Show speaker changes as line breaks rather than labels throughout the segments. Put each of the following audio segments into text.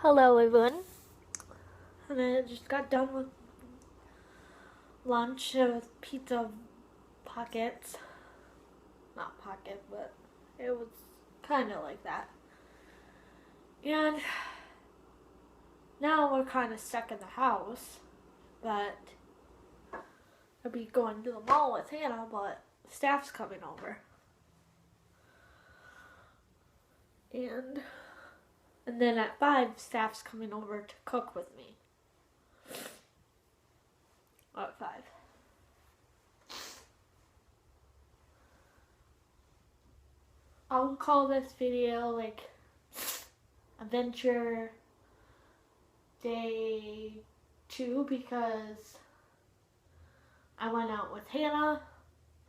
Hello everyone, and I just got done with lunch with pizza pockets. Not pocket, but it was kind of like that. And now we're kind of stuck in the house, but I'll be going to the mall with Hannah, but staff's coming over. And then at 5, staff's coming over to cook with me. At 5. I'll call this video like Adventure Day 2 because I went out with Hannah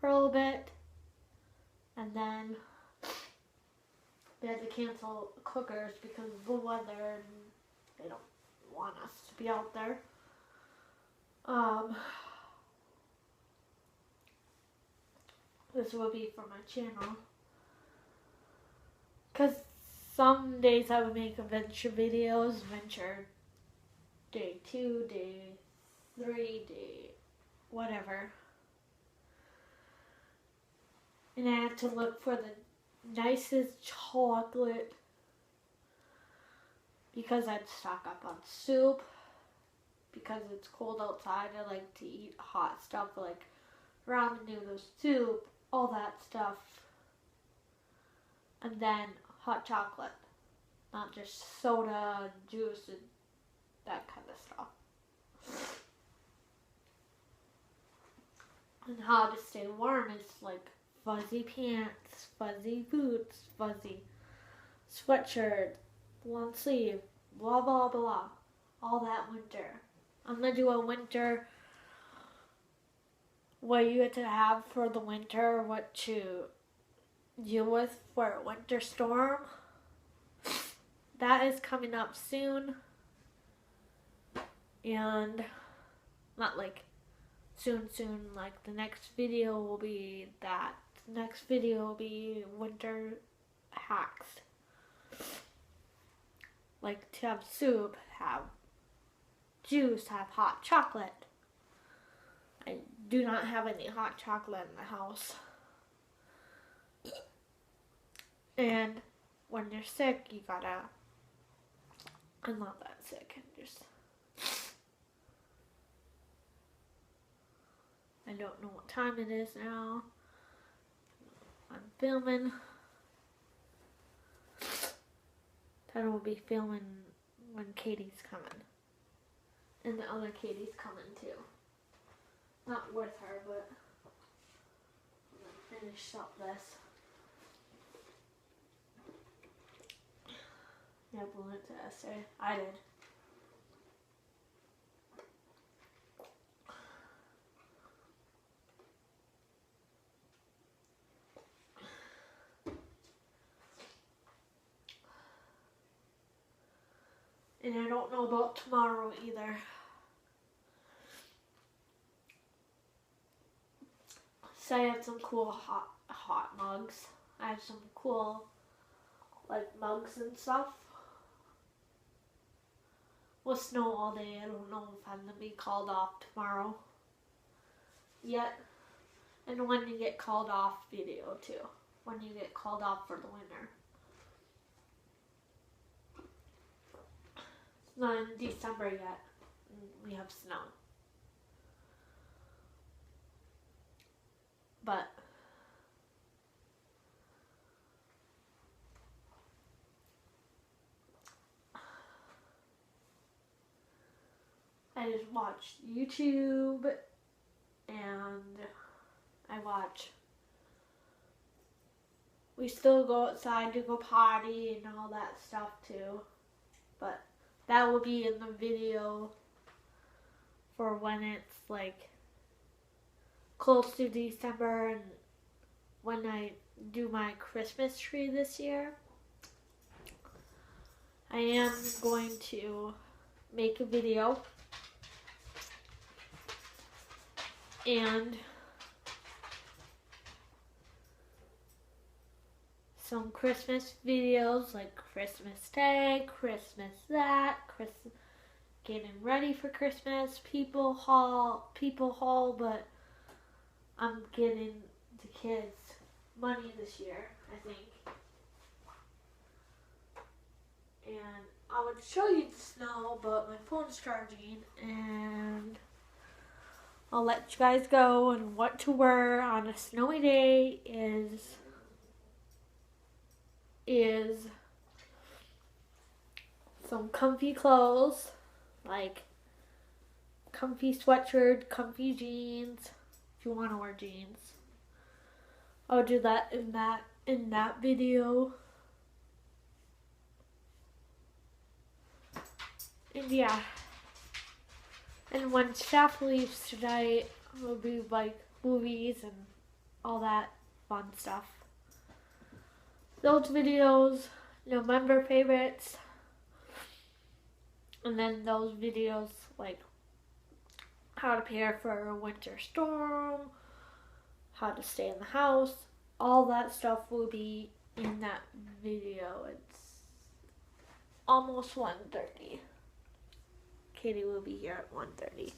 for a little bit and then they had to cancel cookers because of the weather and they don't want us to be out there. This will be for my channel. Because some days I would make adventure videos, Adventure Day 2, Day 3, Day whatever. And I had to look for the nicest chocolate because I'd stock up on soup. Because it's cold outside, I like to eat hot stuff like ramen noodles, soup, all that stuff. And then hot chocolate, not just soda and juice and that kind of stuff. And how to stay warm is like fuzzy pants, fuzzy boots, fuzzy sweatshirt, long sleeve, blah blah blah, all that winter. I'm gonna do a winter, what you have to have for the winter, what to deal with for a winter storm. That is coming up soon. And not like soon, like the next video will be that. The next video will be winter hacks. Like to have soup, have juice, have hot chocolate. I do not have any hot chocolate in the house. And when you're sick, you gotta, I'm not that sick, I don't know what time it is now. I'm filming. Then we'll be filming when Katie's coming. And the other Katie's coming too. Not with her, but I'm gonna finish up this. Yeah, we went to essay. I did. And I don't know about tomorrow either. So I have some cool hot mugs. I have some cool like mugs and stuff. Will snow all day. I don't know if I'm gonna be called off tomorrow yet. And when you get called off video too. When you get called off for the winter. It's not in December yet. We have snow. But I just watch YouTube and we still go outside to go potty and all that stuff too. But that will be in the video for when it's like close to December and when I do my Christmas tree this year. I am going to make a video and some Christmas videos like Christmas Day, Christmas that, Christmas getting ready for Christmas, people haul, but I'm getting the kids money this year, I think. And I would show you the snow, but my phone's charging, and I'll let you guys go. And what to wear on a snowy day is some comfy clothes, like comfy sweatshirt, comfy jeans, if you want to wear jeans. I'll do that in that video. And yeah. And when staff leaves tonight, it'll be like movies and all that fun stuff. Those videos, November favorites, and then those videos like how to prepare for a winter storm, how to stay in the house, all that stuff will be in that video. It's almost 1:30. Katie will be here at 1:30.